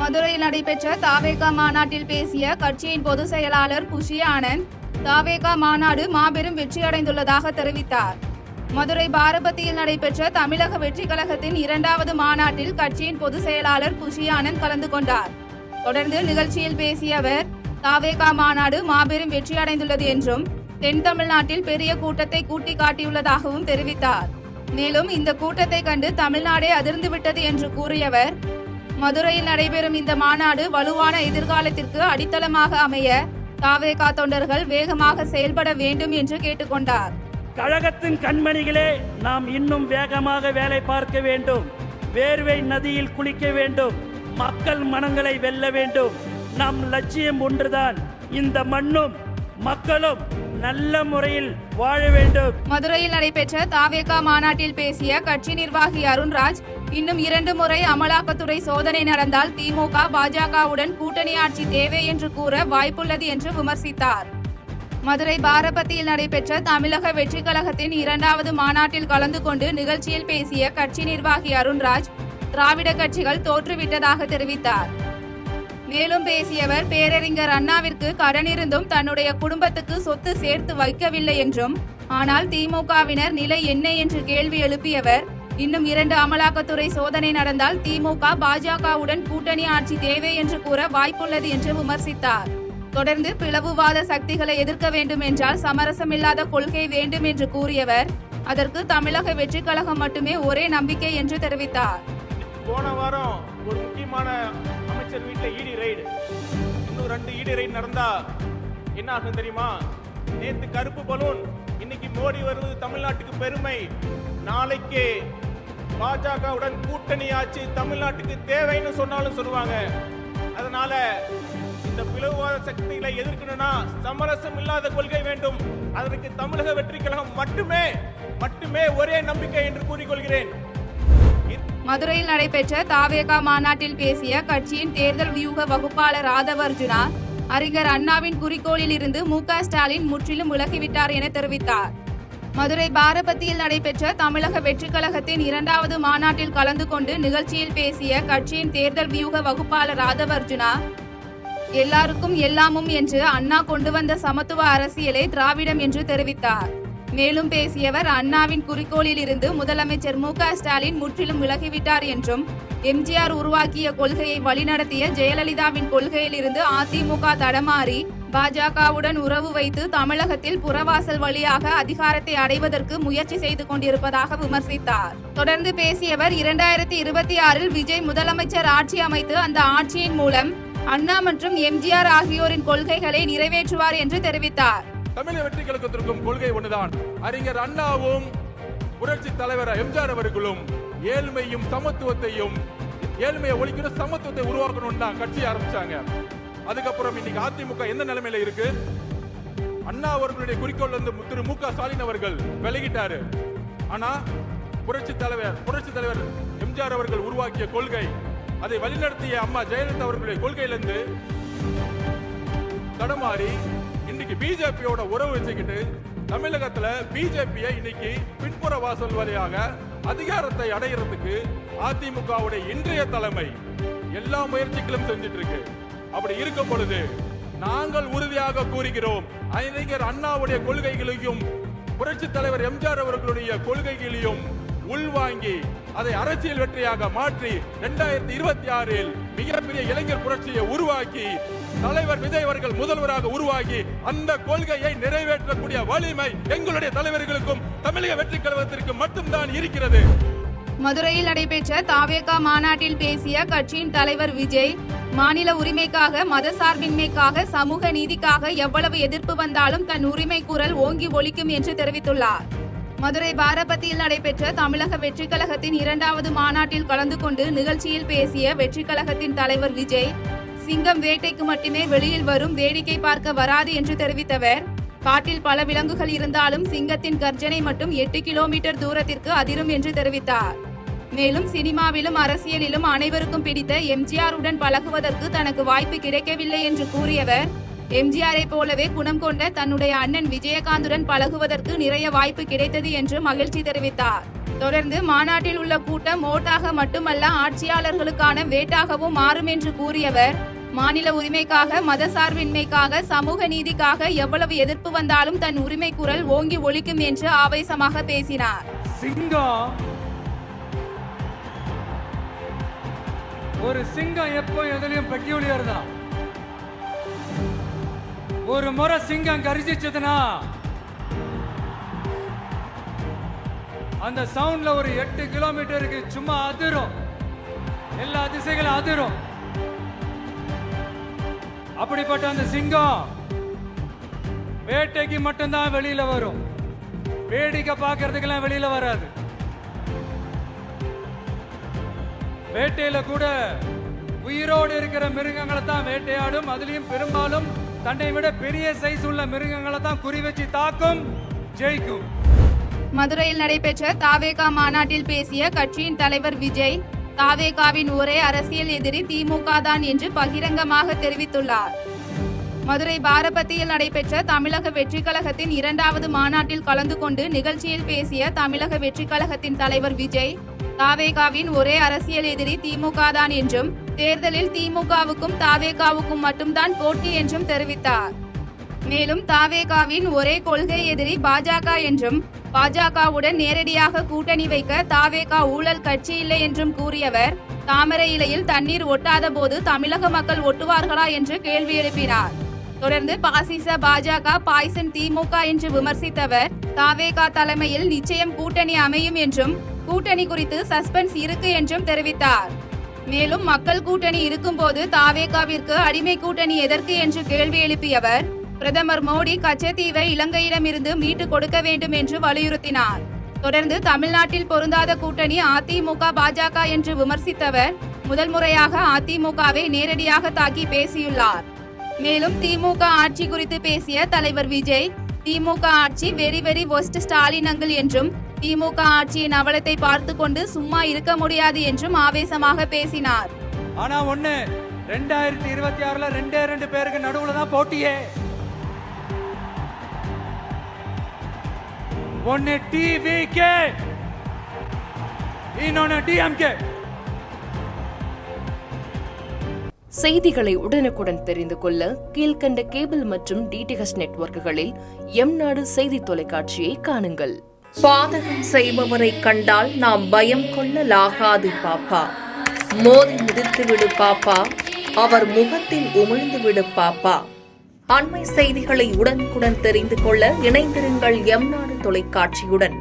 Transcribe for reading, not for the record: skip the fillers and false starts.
மதுரையில் நடைபெற்ற தாவேகா மாநாட்டில் பேசிய கட்சியின் பொதுச் செயலாளர் புஷி ஆனந்த், தாவேகா மாநாடு மாபெரும் வெற்றியடைந்துள்ளதாக தெரிவித்தார். மதுரை பாரபத்தியில் நடைபெற்ற தமிழக வெற்றிக் கழகத்தின் 2வது மாநாட்டில் கட்சியின் பொதுச் செயலாளர் புஷி ஆனந்த் கலந்து கொண்டார். தொடர்ந்து நிகழ்ச்சியில் பேசிய அவர், தாவேகா மாநாடு மாபெரும் வெற்றியடைந்துள்ளது என்றும் தென் தமிழ்நாட்டில் பெரிய கூட்டத்தை கூட்டி காட்டியுள்ளதாகவும் தெரிவித்தார். மேலும் இந்த கூட்டத்தை கண்டு தமிழ்நாடே அதிர்ந்துவிட்டது என்று கூறியவர், மதுரையில் நடைபெறும் இந்த மாநாடு வலுவான எதிர்காலத்திற்கு அடித்தளமாக அமைய தாவேகா தொண்டர்கள் வேகமாக செயல்பட வேண்டும் என்று கேட்டுக்கொண்டார். கழகத்தின் கண்மணிகளே, நாம் இன்னும் வேகமாக வேலை பார்க்க வேண்டும். வேர்வை நதியில் குளிக்க வேண்டும். மக்கள் மனங்களை வெல்ல வேண்டும். நம் லட்சியம் ஒன்றுதான், இந்த மண்ணும் மக்களும் நல்ல முறையில் வாழ வேண்டும். மதுரையில் நடைபெற்ற தாவேகா மாநாட்டில் பேசிய கட்சி நிர்வாகி அருண்ராஜ், இன்னும் 2 முறை அமலாக்கத்துறை சோதனை நடந்தால் திமுக பாஜகவுடன் கூட்டணி ஆட்சி தேவை என்று கூற வாய்ப்புள்ளது என்று விமர்சித்தார். மதுரை பாரபத்தியில் நடைபெற்ற தமிழக வெற்றிக் கழகத்தின் 2வது மாநாட்டில் கலந்து கொண்டு நிகழ்ச்சியில் பேசிய கட்சி நிர்வாகி அருண்ராஜ், திராவிட கட்சிகள் தோற்றுவிட்டதாக தெரிவித்தார். மேலும் பேசியவர், பேரறிஞர் அண்ணாவிற்கு கடன் இருந்தும் தன்னுடைய குடும்பத்துக்கு சொத்து சேர்த்து வைக்கவில்லை என்றும், ஆனால் திமுகவினர் நிலை என்ன என்று கேள்வி எழுப்பியவர், இன்னும் 2 அமலாக்கத்துறை சோதனை நடந்தால் திமுக பாஜகவுடன் கூட்டணி ஆட்சி தேவை என்று கூற வாய்ப்புள்ளது என்று விமர்சித்தார். தொடர்ந்து பிளவுவாத சக்திகளை எதிர்க்க வேண்டும் என்றால் சமரசமில்லாத கொள்கை வேண்டும் என்று கூறியவர், அதற்கு தமிழக வெற்றிக் கழகம் மட்டுமே ஒரே நம்பிக்கை என்று தெரிவித்தார். போன வாரம் ஒரு முக்கியமான அமைச்சர் வீட்டில் இடி ரைடு, இன்னும் 2 இடி ரைடு நடந்தா என்ன ஆகும் தெரியுமா? நேத்து கருப்பு பலூன், இன்னைக்கு மோடி வருவது தமிழ்நாட்டுக்கு பெருமை, நாளைக்கு பாஜகவுடன் கூட்டணி ஆட்சி தமிழ்நாட்டுக்கு தேவைன்னு சொன்னாலும் சொல்லுவாங்க. அதனால இந்த பிளவுவாத சக்திகளை எதிர்க்கணும்னா சமரசம் இல்லாத கொள்கை வேண்டும். அதற்கு தமிழக வெற்றி கழகம் மட்டுமே ஒரே நம்பிக்கை என்று கூறிக்கொள்கிறேன். மதுரையில் நடைபெற்ற தாவேகா மாநாட்டில் பேசிய கட்சியின் தேர்தல் வியூக வகுப்பாளர் ஆதவர்ஜுனா, அறிஞர் அண்ணாவின் குறிக்கோளில் இருந்து மு.க. ஸ்டாலின் முற்றிலும் விலகிவிட்டார் என தெரிவித்தார். மதுரை பாரபத்தியில் நடைபெற்ற தமிழக வெற்றிக் கழகத்தின் 2வது மாநாட்டில் கலந்து கொண்டு நிகழ்ச்சியில் பேசிய கட்சியின் தேர்தல் வியூக வகுப்பாளர் ஆதவர்ஜுனா, எல்லாருக்கும் எல்லாமும் என்று அண்ணா கொண்டு வந்த சமத்துவ அரசியலே திராவிடம் என்று தெரிவித்தார். மேலும் பேசியவர், அண்ணாவின் குறிக்கோளில் இருந்து முதலமைச்சர் மு.க. ஸ்டாலின் முற்றிலும் விலகிவிட்டார் என்றும், எம்ஜிஆர் உருவாக்கிய கொள்கையை வழிநடத்திய ஜெயலலிதாவின் கொள்கையில் இருந்து அதிமுக தடமாறி பாஜகவுடன் உறவு வைத்து தமிழகத்தில் புறவாசல் வழியாக அதிகாரத்தை அடைவதற்கு முயற்சி செய்து கொண்டிருப்பதாக விமர்சித்தார். தொடர்ந்து பேசியவர், 2026இல் விஜய் முதலமைச்சர் ஆட்சி அமைத்து அந்த ஆட்சியின் மூலம் அண்ணா மற்றும் எம்ஜிஆர் ஆகியோரின் கொள்கைகளை நிறைவேற்றுவார் என்று தெரிவித்தார். தமிழக வெற்றி கழகத்திற்கும் கொள்கை ஒன்றுதான். அறிஞர் அண்ணாவும் புரட்சி தலைவர் எம்ஜிஆர் அவர்களும் ஏழ்மையும் சமத்துவத்தையும், ஏழ்மையை ஒழிக்கணும், சமத்துவத்தை உருவாக்கணும் தான் கட்சி ஆரம்பிச்சாங்க. அதுக்கப்புறம் இன்னைக்கு அதிமுக எந்த நிலைமையில இருக்கு? அண்ணா அவர்களுடைய குறிக்கோள் வந்து திரு மு.க. ஸ்டாலின் அவர்கள் விலகிட்டாரு. ஆனா புரட்சி தலைவர் எம்ஜிஆர் அவர்கள் உருவாக்கிய கொள்கை, அதை வழிநடத்திய அம்மா ஜெயலலிதா அவர்களுடைய கொள்கையிலிருந்து தடமாறி இன்னைக்கு பிஜேபியோட உறவு வச்சுக்கிட்டு தமிழகத்துல பிஜேபியை இன்னைக்கு பின்புற வாசல் வழியாக அதிகாரத்தை அடைகிறதுக்கு அதிமுகவுடைய இன்றைய தலைமை எல்லா முயற்சிகளும் செஞ்சிட்டு இருக்கு. அப்படி இருக்கும் பொழுது நாங்கள் உறுதியாக கூறுகிறோம், அறிஞர் அண்ணாவுடைய கொள்கைகளையும் புரட்சி தலைவர் எம்ஜிஆர் அவர்களுடைய கொள்கைகளையும் உள்வாங்கி அதை அரசியல் வெற்றியாக மாற்றி 2026இல் மிகப்பெரிய இளைஞர் புரட்சியை உருவாக்கி தலைவர் விஜய் அவர்கள் முதல்வராக உருவாகி அந்த கொள்கையை நிறைவேற்றக்கூடிய வலிமை எங்களுடைய தலைவர்களுக்கும் தமிழக வெற்றி கழகத்திற்கு மட்டும்தான் இருக்கிறது. மதுரையில் நடைபெற்ற தாவேகா மாநாட்டில் பேசிய கட்சியின் தலைவர் விஜய், மாநில உரிமைக்காக, மதசார்பின்மைக்காக, சமூக நீதிக்காக எவ்வளவு எதிர்ப்பு வந்தாலும் தன் உரிமை குரல் ஓங்கி ஒலிக்கும் என்று தெரிவித்துள்ளார். மதுரை பாரபத்தியில் நடைபெற்ற தமிழக வெற்றிக் கழகத்தின் 2வது மாநாட்டில் கலந்து கொண்டு நிகழ்ச்சியில் பேசிய வெற்றிக் கழகத்தின் தலைவர் விஜய், சிங்கம் வேட்டைக்கு மட்டுமே வெளியில் வரும், வேடிக்கை பார்க்க வராது என்று தெரிவித்தவர், காட்டில் பல விலங்குகள் இருந்தாலும் சிங்கத்தின் கர்ஜனை மட்டும் 8 கிலோமீட்டர் தூரத்திற்கு அதிரும் என்று தெரிவித்தார். மேலும் சினிமாவிலும் அரசியலிலும் அனைவருக்கும் பிடித்த எம்ஜிஆருடன் பழகுவதற்கு தனக்கு வாய்ப்பு கிடைக்கவில்லை என்று கூறியவர், எம்ஜிஆரை போலவே குணம் கொண்ட தன்னுடைய அண்ணன் விஜயகாந்துடன் பழகுவதற்கு நிறைய வாய்ப்பு கிடைத்தது என்று மகிழ்ச்சி தெரிவித்தார். தொடர்ந்து மாநாட்டில் உள்ள கூட்டம் ஓட்டாக மட்டுமல்ல ஆட்சியாளர்களுக்கான வேட்டாகவும் மாறும் என்று கூறியவர், மாநில உரிமைக்காக, மதசார்பின்மைக்காக, சமூக நீதிக்காக எவ்வளவு எதிர்ப்பு வந்தாலும் தன் உரிமை குரல் ஓங்கி ஒலிக்கும் என்று ஆவேசமாக பேசினார். சிங்கம், ஒரு சிங்கம் எப்போ எதுலயும் பெக்யூலியர் தான். ஒரு முறை சிங்கம் கரிச்சிச்சதுன்னா அந்த சவுண்ட்ல ஒரு 8 கிலோமீட்டருக்கு சும்மா அதிரும், எல்லா திசைகளும் அதிரும். அப்படிப்பட்ட அந்த சிங்கம் வேட்டைக்கு மட்டும்தான் வெளியில வரும், வேடிக்கை பார்க்கறதுக்கெல்லாம் வெளியில வராது. வேட்டையில கூட உயிரோடு இருக்கிற மிருகங்களை தான் வேட்டையாடும். அதுலயும் பெரும்பாலும் தன்னை விட பெரிய சைஸ் உள்ள மிருகங்களை தான் குறி வச்சு தாக்கும், ஜெயிக்கும். மதுரையில் நடைபெற்ற தாவேகா மாநாட்டில் பேசிய கட்சியின் தலைவர் விஜய், தாவேகாவின் ஒரே அரசியல் எதிரி திமுக தான் என்று பகிரங்கமாக தெரிவித்துள்ளார். மதுரை பாரபத்தியில் நடைபெற்ற தமிழக வெற்றி கழகத்தின் 2வது மாநாட்டில் கலந்து கொண்டு நிகழ்ச்சியில் பேசிய தமிழக வெற்றி கழகத்தின் தலைவர் விஜய், தாவேகாவின் ஒரே அரசியல் எதிரி திமுக தான் என்றும், தேர்தலில் திமுகவுக்கும் தாவேகாவுக்கும் மட்டும்தான் போட்டி என்றும் தெரிவித்தார். மேலும் தாவேகாவின் ஒரே கொள்கை எதிரி பாஜக என்றும், பாஜகவுடன் நேரடியாக கூட்டணி வைக்க தாவேகா ஊழல் கட்சி இல்லை என்றும் கூறியவர், தாமரை இலையில் தண்ணீர் ஒட்டாத போது தமிழக மக்கள் ஒட்டுவார்களா என்று கேள்வி எழுப்பினார். தொடர்ந்து பாசிச பாஜக, பாய்சன் திமுக என்று விமர்சித்தவர், தாவேகா தலைமையில் நிச்சயம் கூட்டணி அமையும் என்றும், கூட்டணி குறித்து சஸ்பென்ஸ் இருக்கு என்றும் தெரிவித்தார். மேலும் மக்கள் கூட்டணி இருக்கும்போது தாவேகாவிற்கு அடிமை கூட்டணி எதற்கு என்று கேள்வி எழுப்பியவர், பிரதமர் மோடி கச்சத்தீவை இலங்கையிடமிருந்து மீட்டு கொடுக்க வேண்டும் என்று வலியுறுத்தினார். தொடர்ந்து தமிழ்நாட்டில் பொருந்தாத கூட்டணி அதிமுக பாஜக என்று விமர்சித்தவர், முதல் முறையாக அதிமுகவை நேரடியாக தாக்கி பேசியுள்ளார். மேலும் திமுக ஆட்சி குறித்து பேசிய தலைவர் விஜய், திமுக ஆட்சி very very worst Stalin uncle என்றும், திமுக ஆட்சியின் அவலத்தை பார்த்து கொண்டு சும்மா இருக்க முடியாது என்றும் ஆவேசமாக பேசினார். ஆனா ஒண்ணு, 2026ல 2 பேருக்கு நடுவுல தான் போட்டியே. ஒன்னு டிவிகே, இன்னொன்னு டிஎம்கே. செய்திகளை உடனுக்குடன் தெரிந்து கொள்ள கீழ்கண்ட கேபிள் மற்றும் டிடிஹெச் நெட்வொர்க்குகளில் எம்நாடு செய்தி தொலைக்காட்சியை காணுங்கள். பாதகம் செய்பவரை கண்டால் நாம் பயம் கொள்ளலாகாது பாப்பா. மோதி மிதித்து விடு பாப்பா, அவர் முகத்தில் உமிழ்ந்து விடு பாப்பா. அண்மை செய்திகளை உடனுக்குடன் தெரிந்து கொள்ள இணைந்திருங்கள் எம்நாடு தொலைக்காட்சியுடன்.